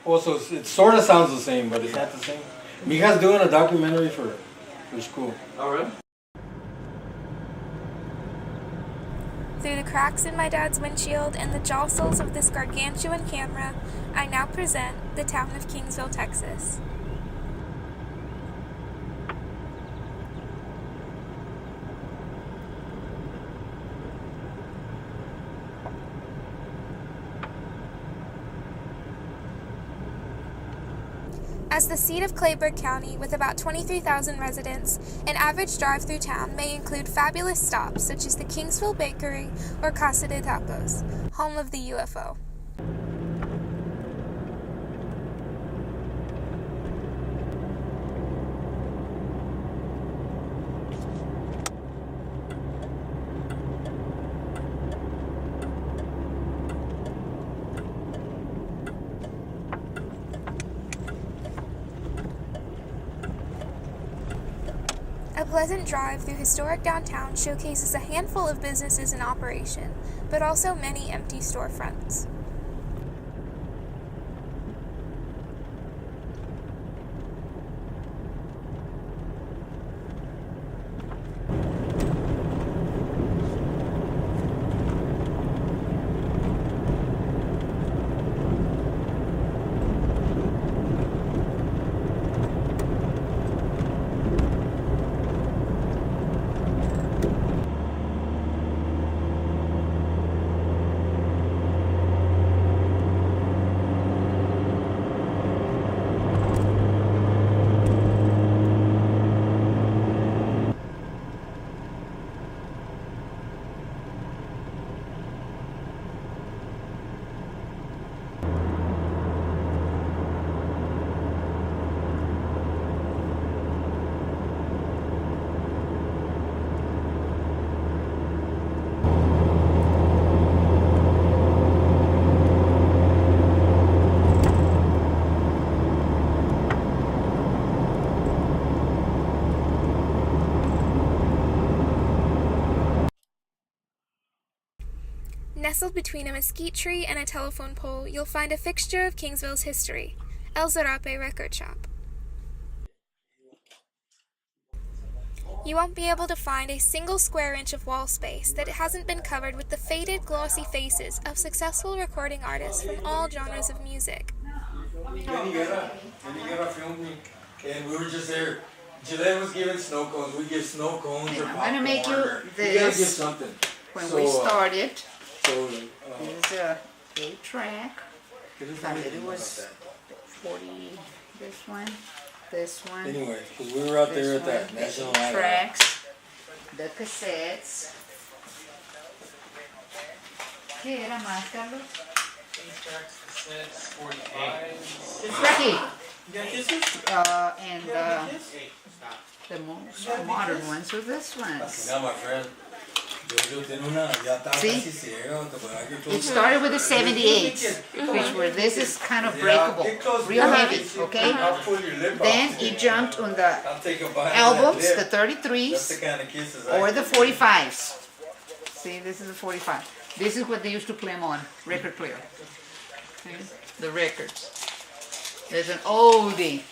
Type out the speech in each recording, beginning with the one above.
Also, it sort of sounds the same, but it's not the same. Mika's doing a documentary for school. Oh, really? Through the cracks in my dad's windshield and the jostles of this gargantuan camera, I now present the town of Kingsville, Texas. As the seat of Clayburgh County, with about 23,000 residents, an average drive through town may include fabulous stops such as the Kingsville Bakery or Casa de Tacos, home of the UFO. A pleasant drive through historic downtown showcases a handful of businesses in operation, but also many empty storefronts. Nestled between a mesquite tree and a telephone pole, you'll find a fixture of Kingsville's history, El Zarape Record Shop. You won't be able to find a single square inch of wall space that hasn't been covered with the faded, glossy faces of successful recording artists from all genres of music. Filmed me, and we were just there. Gillette was giving snow cones. We give snow cones or popcorn. I'm gonna make you this. You gotta give something. When we started, this is a 8-track. It was 40. This one. Anyway, because we were out there at that National Night Out. Tracks, the cassettes. ¿Qué era más, Carlos? 8-tracks, cassettes, 45s. It's Ricky. You got kisses? And Stop. the most modern ones are this ones. Yeah, my friend. See? It started with the 78s, which were, this is kind of breakable, real heavy, okay? Then it jumped on the albums, the 33s, or the 45s. See, this is the 45. This is what they used to play them on, record player. See? The records. There's an oldie.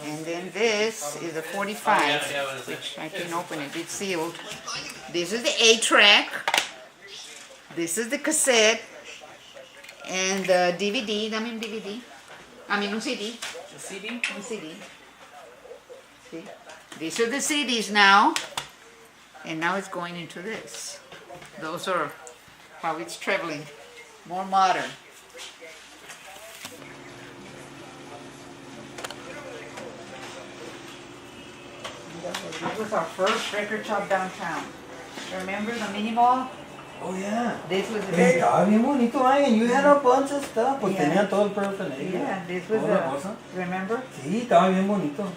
And then this is a 45, which I can open it, it's sealed. This is the 8-track, this is the cassette, and the DVD, un CD. The CD? Un CD. See? These are the CDs now, and now it's going into this. Those are how it's traveling, more modern. This was our first record shop downtown. Remember the mini mall? Oh yeah. This was Hey, estaba bien bonito, and you had a bunch of stuff. Pues Yeah. tenía todo el paraphernalia. Yeah, this was Toda la cosa. remember? Sí, estaba bien bonito.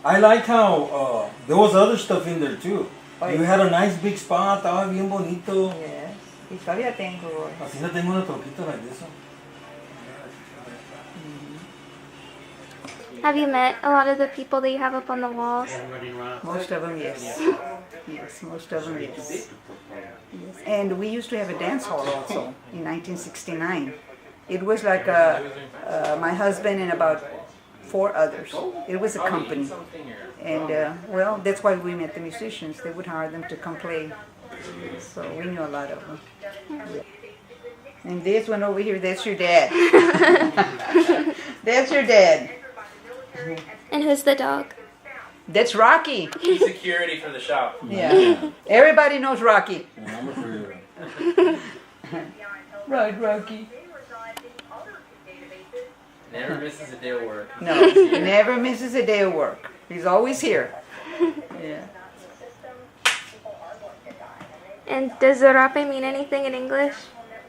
I like how there was other stuff in there too. Oh, You yeah. had a nice big spot, estaba bien bonito. Yes. Y todavía tengo, Roy. Así no tengo una troquita like this one. Have you met a lot of the people that you have up on the walls? Everybody run up. Most of them, yes. Yes, most of them yes. Yes. And we used to have a dance hall also in 1969. It was like my husband and about 4 others. It was a company. And well, that's why we met the musicians. They would hire them to come play. So we knew a lot of them. Yeah. And this one over here, that's your dad. That's your dad. And who's the dog? That's Rocky. He's security for the shop. Yeah. Everybody knows Rocky. Right, Rocky. Never misses a day of work. No, never misses a day of work. He's always here. Yeah. And does zarape mean anything in English?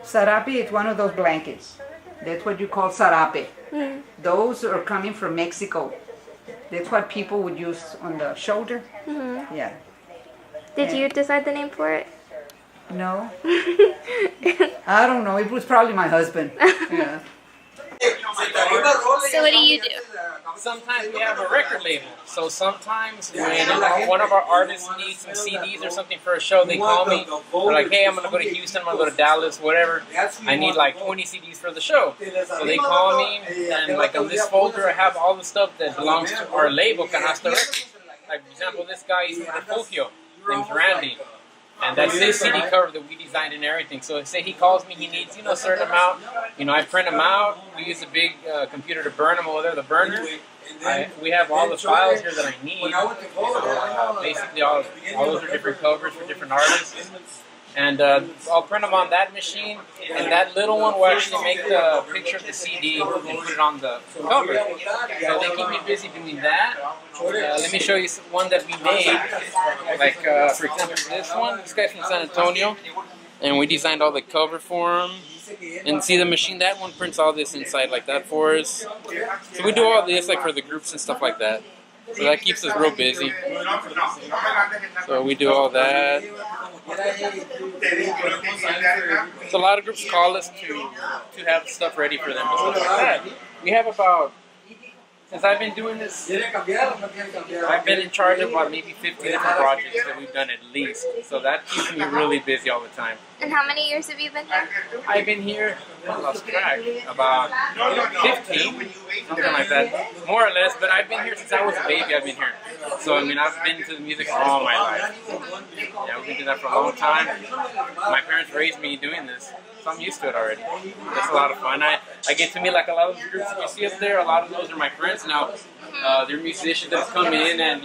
Sarape is one of those blankets. That's what you call sarape. Mm. Those are coming from Mexico. That's what people would use on the shoulder. Mm-hmm. Yeah. Did you decide the name for it? No. I don't know. It was probably my husband. Yeah. So what do you do? Sometimes we have a record label. So sometimes when one of our artists needs some CDs or something for a show, they call me. They're like, hey, I'm going to go to Houston, I'm going to go to Dallas, whatever. I need like 20 CDs for the show. So they call me, and like on this folder I have all the stuff that belongs to our label, Canasta Records. Like for example, this guy is from Refugio, name's Randy. And that's his CD cover that we designed and everything. So say he calls me, he needs, a certain amount. I print them out. We use a big computer to burn them over there, the burner. We have all the files here that I need. Basically, all those are different covers for different artists. And I'll print them on that machine, and that little one will actually make the picture of the CD and put it on the cover. So they keep me busy doing that. Let me show you one that we made. Like, for example, this one. This guy's from San Antonio, and we designed all the cover for him. And see the machine, that one prints all this inside like that for us. So we do all this like for the groups and stuff like that. So that keeps us real busy. So we do all that. So a lot of groups call us to have stuff ready for them and stuff like that. We have about, since I've been doing this, I've been in charge of about maybe 50 different projects that we've done at least. So that keeps me really busy all the time. And how many years have you been here? I've been here, I lost track, about 15, something like that, more or less, but I've been here since I was a baby. I've been here. So, I've been into the music all my life. Yeah, we've been doing that for a long time. My parents raised me doing this, so I'm used to it already. It's a lot of fun. I get to meet like a lot of the groups that you see up there. A lot of those are my friends now. They're musicians that come in, and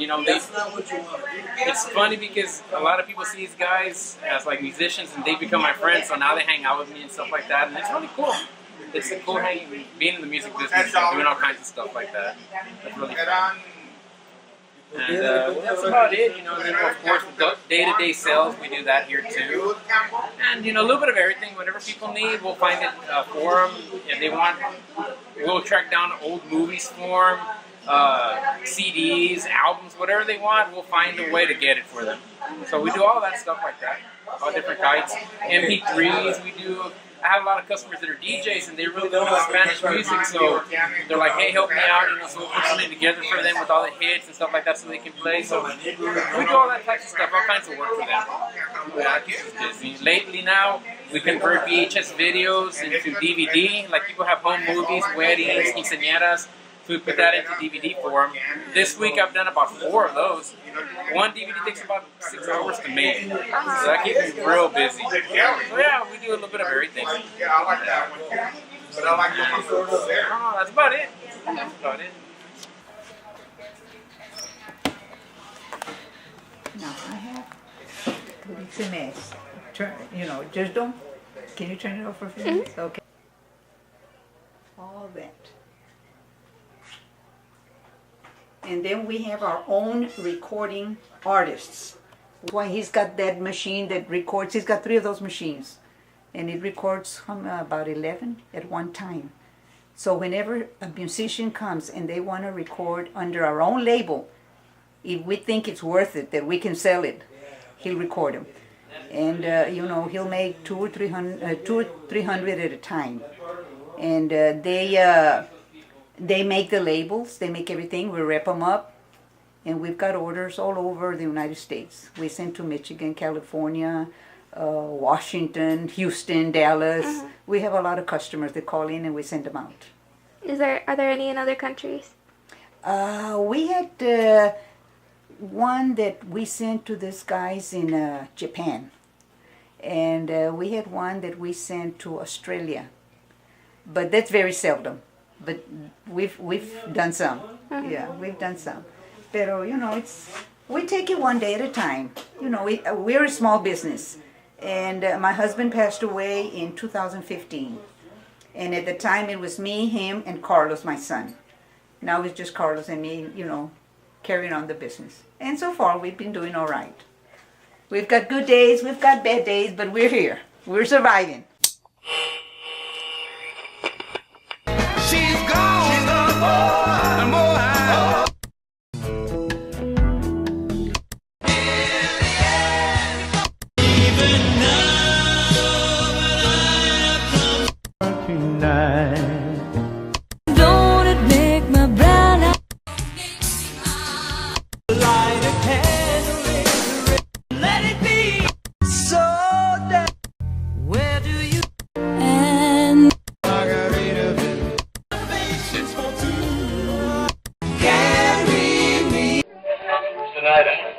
it's funny because a lot of people see these guys as like musicians, and they become my friends. So now they hang out with me and stuff like that, and it's really cool. It's a cool being in the music business and doing all kinds of stuff like that. That's really fun. And that's about it, And then of course, the day-to-day sales, we do that here too. And a little bit of everything, whatever people need, we'll find it for them. If they want, we'll track down old movies for them. CDs, albums, whatever they want, we'll find a way to get it for them. So we do all that stuff like that, all different kinds. MP3s, we do. I have a lot of customers that are DJs, and they really love Spanish music, so they're like, hey, help me out, so we'll put something together for them with all the hits and stuff like that so they can play. So we do all that type of stuff, all kinds of work for them. Yeah, that keeps us busy. Lately now, we convert VHS videos into DVD, like people have home movies, weddings, quinceañeras. So we put that into DVD form. This week I've done about 4 of those. One DVD takes about 6 hours to make. So that keeps me real busy. So yeah, we do a little bit of everything. Yeah, I like that one. But I like that's about it. That's about it. Now I have, it's a mess. Just don't, can you turn it off for a few minutes? Okay. All that. And then we have our own recording artists. That's why he's got that machine that records. He's got 3 of those machines. And it records about 11 at one time. So whenever a musician comes and they want to record under our own label, if we think it's worth it, that we can sell it, he'll record them. And, he'll make 200 or 300 at a time. And they make the labels, they make everything, we wrap them up, And we've got orders all over the United States. We send to Michigan, California, Washington, Houston, Dallas. We have a lot of customers that call in and we send them out. Are there any in other countries? We had one that we sent to these guys in Japan. And we had one that we sent to Australia. But that's very seldom. But we've done some. Yeah, we've done some. Pero, you know, we take it one day at a time. You know, we're a small business. And my husband passed away in 2015. And at the time it was me, him, and Carlos, my son. Now it's just Carlos and me, you know, carrying on the business. And so far we've been doing all right. We've got good days, we've got bad days, but we're here. We're surviving. She's gone. I'm more high. Even now, when I come tonight, don't it make my brown eyes light a candle, let it be so that where do you and margarita patience for two carry me tonight.